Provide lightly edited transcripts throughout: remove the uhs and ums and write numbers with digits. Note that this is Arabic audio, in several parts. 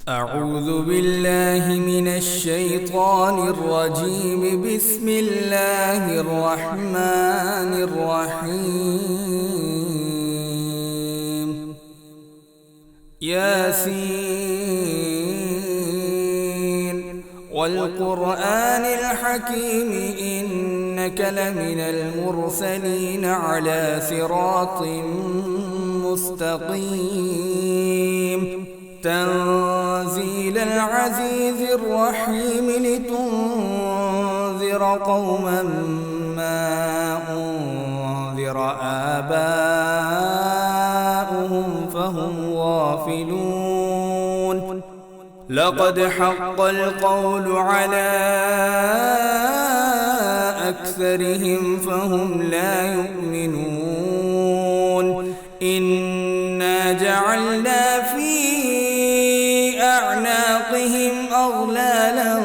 أعوذ بالله من الشيطان الرجيم. بسم الله الرحمن الرحيم. ياسين والقرآن الحكيم إنك لمن المرسلين على صراط مستقيم. تنزيل العزيز الرحيم لتنذر قوما ما أنذر آباؤهم فهم غافلون. لقد حق القول على أكثرهم فهم لا يؤمنون. إنا جعلنا في أعناقهم أغلالا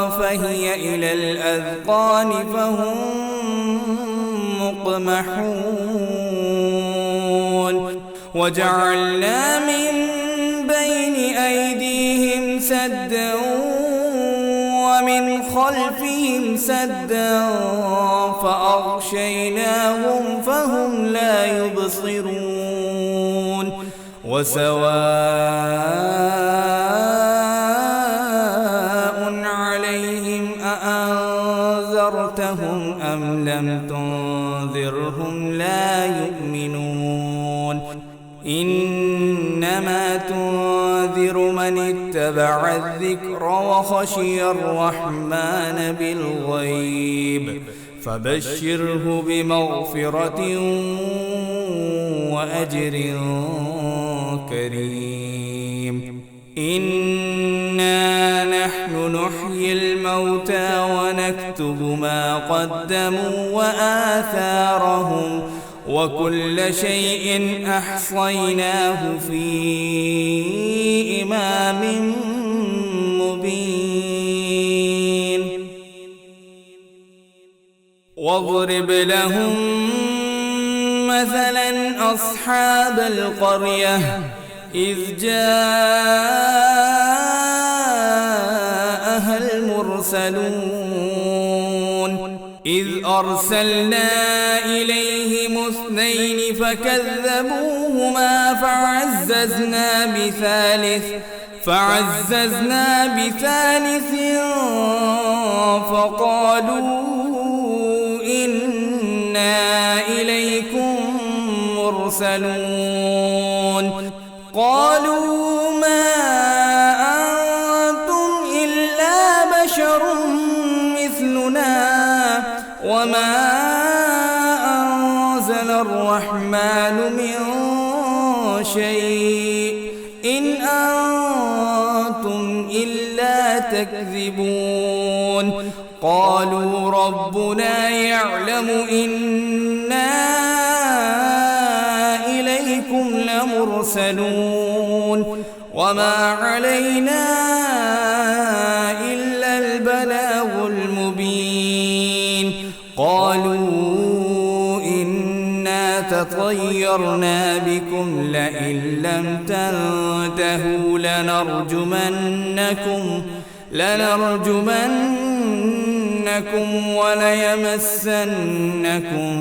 فهي إلى الأذقان فهم مقمحون. وجعلنا من بين أيديهم سدا ومن خلفهم سدا فأغشيناهم فهم لا يبصرون. وسواء عليهم أأنذرتهم أم لم تنذرهم لا يؤمنون. إنما تنذر من اتبع الذكر وخشي الرحمن بالغيب فبشره بمغفرة وأجر كريم. إنا نحن نحيي الموتى ونكتب ما قدموا وآثارهم وكل شيء أحصيناه في إمام مبين. واضرب لهم مثلا أصحاب القرية إذ جاءها المرسلون إذ أرسلنا إليهم اثنين فكذبوهما فعززنا بثالث فقالوا إنا إليكم مرسلون. قالوا ما أنتم إلا بشر مثلنا وما أنزل الرحمن من شيء إن أنتم إلا تكذبون. قالوا ربنا يعلم إنا إليكم لمرسلون وما علينا إلا البلاغ المبين. قالوا إنا تطيرنا بكم لئن لم تنتهوا لنرجمنكم وليمسنكم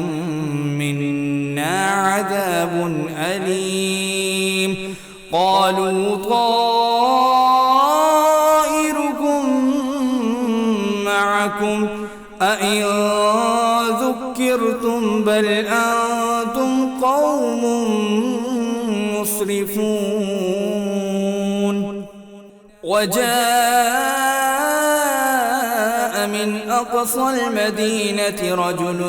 منا عذاب أليم. قالوا طائركم معكم أئن ذكرتم بل أنتم قوم مسرفون. وجاء من أقصى المدينة رجل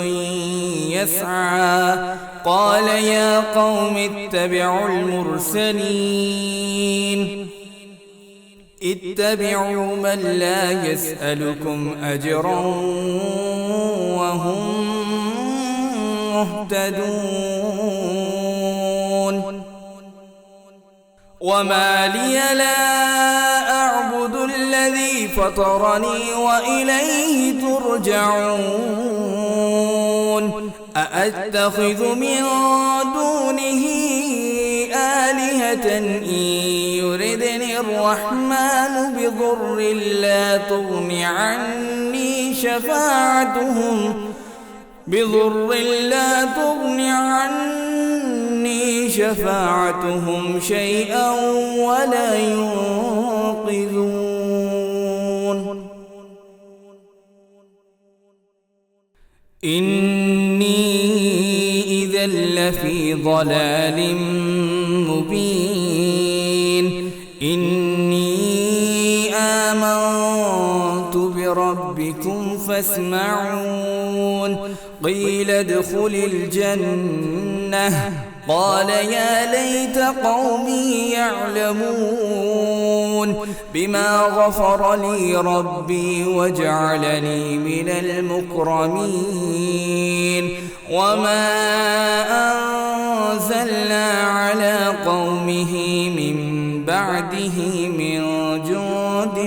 يسعى قال يا قوم اتبعوا المرسلين اتبعوا من لا يسألكم أجرا وهم مهتدون. وما لي لا أعبد الذي فطرني وإليه ترجعون. أأتخذ من دونه آلهة إن يردني الرحمن بضر لا تغن عني شفاعتهم شيئا ولا ينقذون. إني إذا لفي ضلال مبين. إني آمنت بربكم فاسمعون. قيل ادخل الجنة قال يا ليت قومي يعلمون بما غفر لي ربي وجعلني من المكرمين. وما أنزلنا على قومه من بعده من جند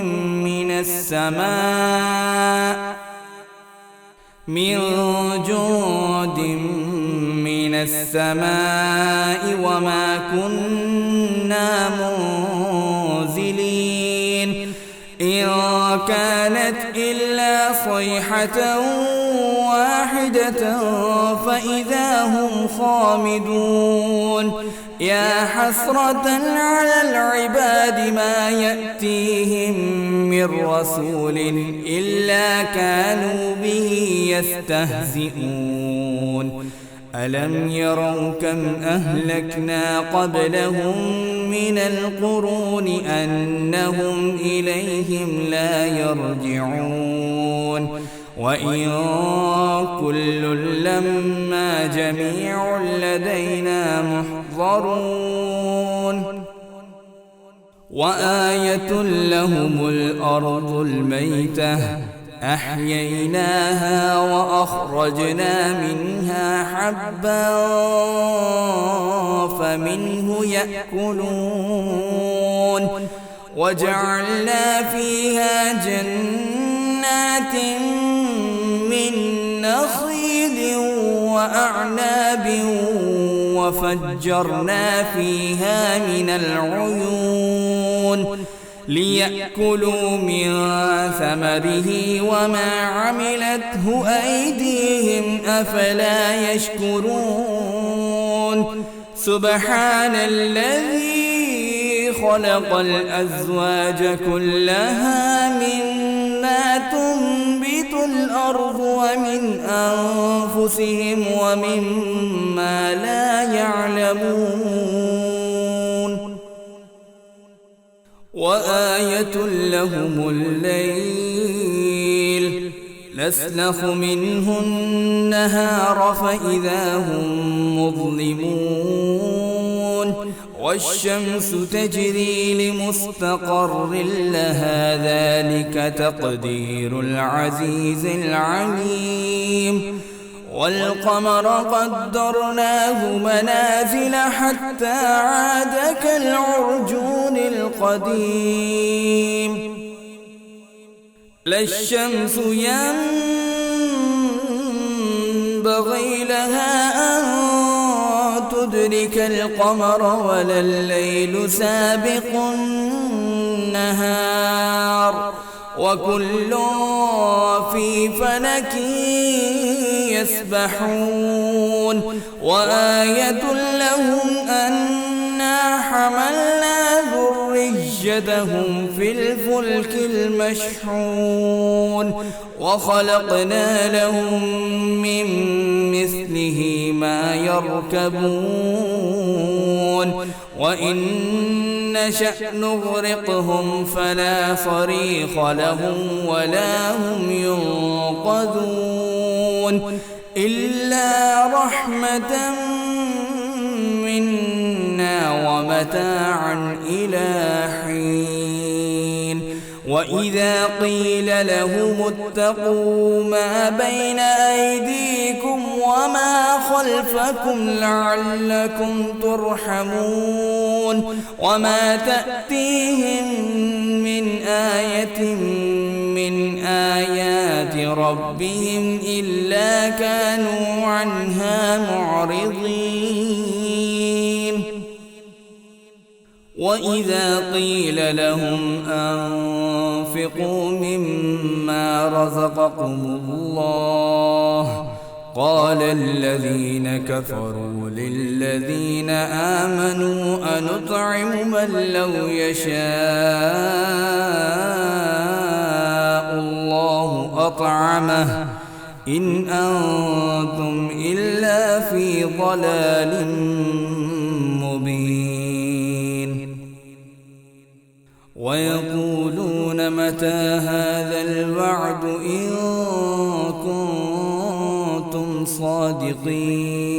من السماء وما كنا منزلين. إن كانت إلا صيحة واحدة فإذا هم خامدون. يا حسرة على العباد ما يأتيهم من رسول إلا كانوا به يستهزئون. ألم يروا كم أهلكنا قبلهم من القرون أنهم إليهم لا يرجعون. وإن كل لما جميع لدينا محضرون. وآية لهم الأرض الميتة أحييناها وأخرجنا منها حبا فمنه يأكلون. وجعلنا فيها جنات من نخيل وأعناب وفجرنا فيها من العيون ليأكلوا من ثمره وما عملته أيديهم أفلا يشكرون. سبحان الذي خلق الأزواج كلها مما تنبت الأرض ومن أنفسهم ومما لا يعلمون. وآية لهم الليل نسلخ منه النهار فإذا هم مظلمون. والشمس تجري لمستقر لها ذلك تقدير العزيز العليم. والقمر قدرناه منازل حتى عاد كالعرجون القديم. لا الشمس ينبغي لها أن تدرك القمر ولا الليل سابق النهار وكل في فلك يسبحون. وآية لهم أنا حملنا ذريتهم في الفلك المشحون وخلقنا لهم من مثله ما يركبون. وإن نشأ نغرقهم فلا صريخ لهم ولا هم ينقذون إلا رحمة منا ومتاعا إلى حين. وإذا قيل لهم اتقوا ما بين أيديكم وما خلفكم لعلكم ترحمون. وما تأتيهم من آية من آيات ربهم إلا كانوا عنها معرضين. وإذا قيل لهم أنفقوا مما رزقكم الله قال الذين كفروا للذين آمنوا أنطعم من لو يشاء الله أطعمه إن أنتم إلا في ضلال مبين. ويقولون متى هذا الوعد إن كنتم صادقين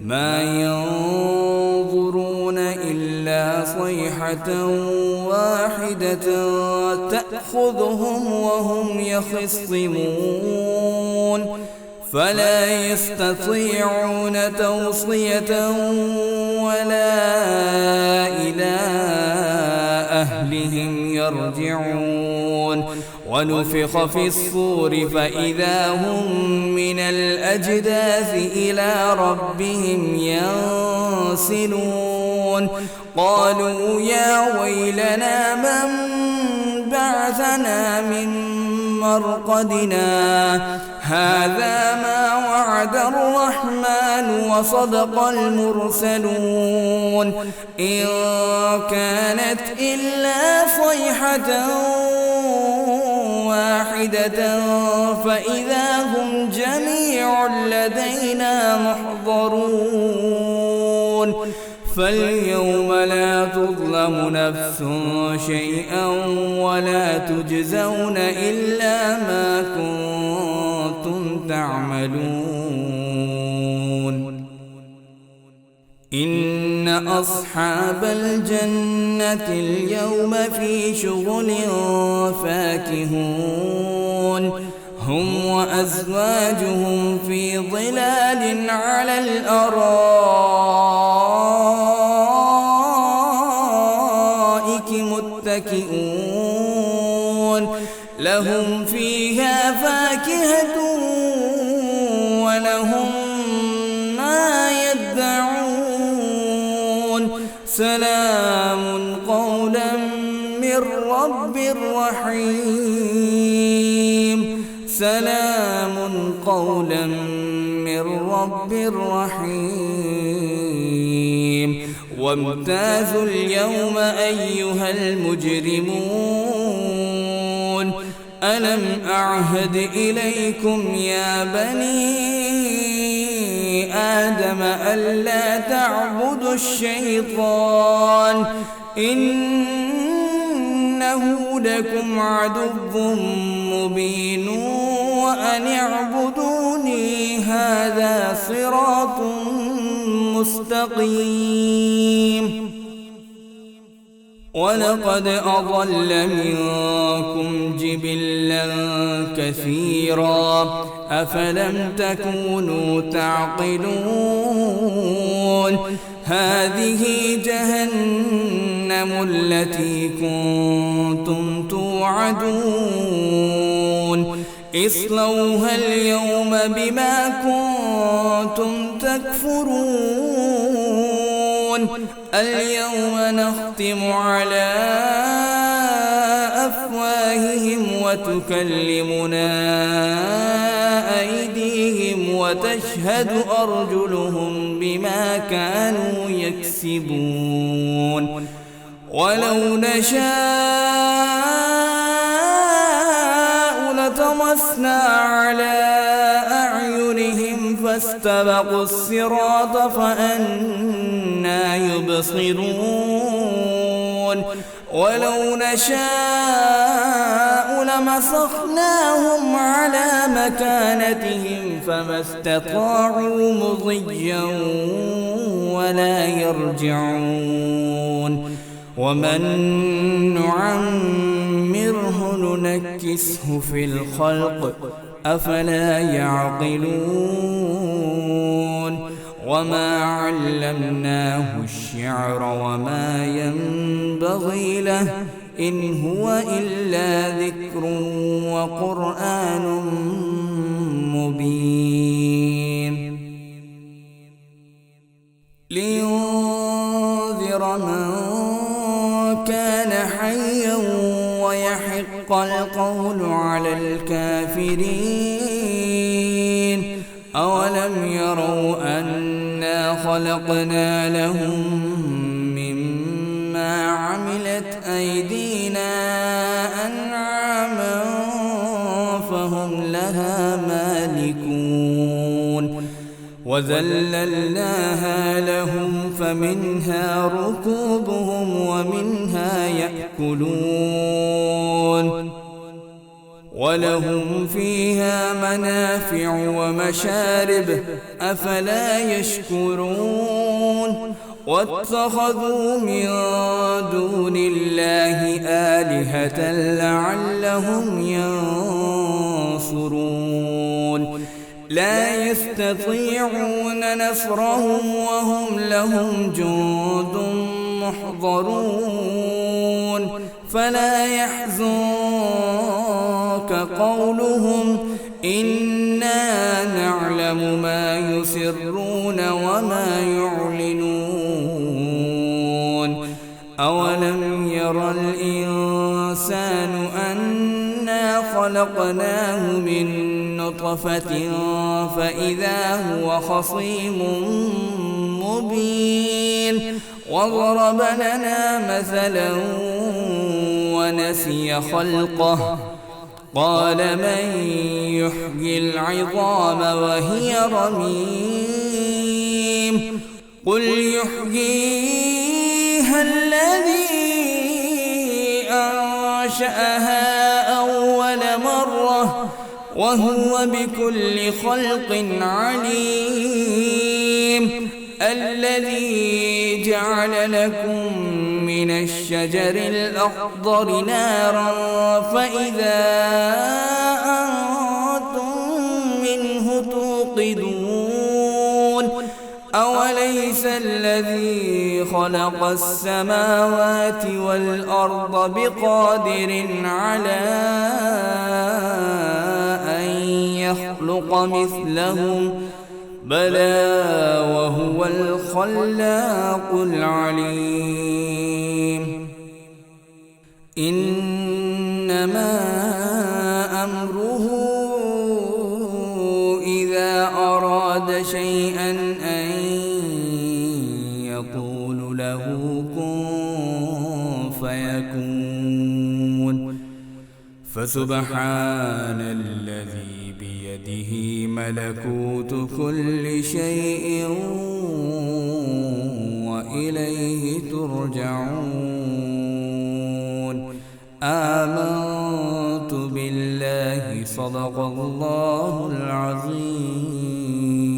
ما ينظرون إلا صيحة واحدة تأخذهم وهم يخصمون فلا يستطيعون توصية ولا إلى أهلهم يرجعون. ونفخ في الصور فإذا هم من الأجداث إلى ربهم ينسلون قالوا يا ويلنا من بعثنا من مرقدنا هذا ما وعد الرحمن وصدق المرسلون إن كانت إلا صيحة واحدة فإذا هم جميع لدينا محضرون فاليوم لا تظلم نفس شيئا ولا تجزون إلا ما كنتم تعملون. إن أصحاب الجنة اليوم في شغل فاكهون هم وأزواجهم في ظلال على الأرائك متكئون لهم فيها فاكهة ولهم ما يدعون سلام قولا من رب رحيم سلام قولا من رب رحيم. وامتازوا اليوم أيها المجرمون ألم أعهد إليكم يا بني آدم ألا تعبدوا الشيطان إنه لكم عدو مبين وأن اعبدوني هذا صراط مستقيم. ولقد أضل منكم جبلا كثيرا أفلم تكونوا تعقلون هذه جهنم التي كنتم توعدون اصلوها اليوم بما كنتم تكفرون اليوم نختم على أفواههم وتكلمنا أيديهم وتشهد أرجلهم بما كانوا يكسبون. ولو نشاء لطمسنا على أعينهم فاستبقوا الصراط فأنى يبصرون. ولو نشاء لمسخناهم على مكانتهم فما استطاعوا مضيا ولا يرجعون. ومن نعمره ننكسه في الخلق أفلا يعقلون. وما علمناه الشعر وما ينبغي له إن هو إلا ذكر وقرآن مبين لينذر من كان حيا ويحق القول على الكافرين أولم يروا أنا خلقنا لهم مما عملت أيدينا أنعاما فهم لها مالكون وذللناها لهم فمنها ركوبهم ومنها يأكلون ولهم فيها منافع ومشارب أفلا يشكرون واتخذوا من دون الله آلهة لعلهم ينصرون لا يستطيعون نصرهم وهم لهم جند محضرون فلا يحزنك قولهم إنا نعلم ما يسرون وما يعلنون أولم ير الإنسان أنا خلقناه من نطفة فإذا هو خصيم مبين وضرب لنا مثلا ونسي خلقه قال من يحيي العظام وهي رميم قل يحييها الذي أنشأها أول مرة وهو بكل خلق عليم الذي جعل لكم من الشجر الأخضر نارا فإذا أنتم منه توقدون أوليس الذي خلق السماوات والأرض بقادر على أن يخلق مثلهم بلى وهو الخلاق العليم إنما أمره إذا أراد شيئا أن يقول له كن فيكون فسبحان الذي بيده ملكوت كل شيء وإليه ترجعون آمنت بالله صدق الله العظيم.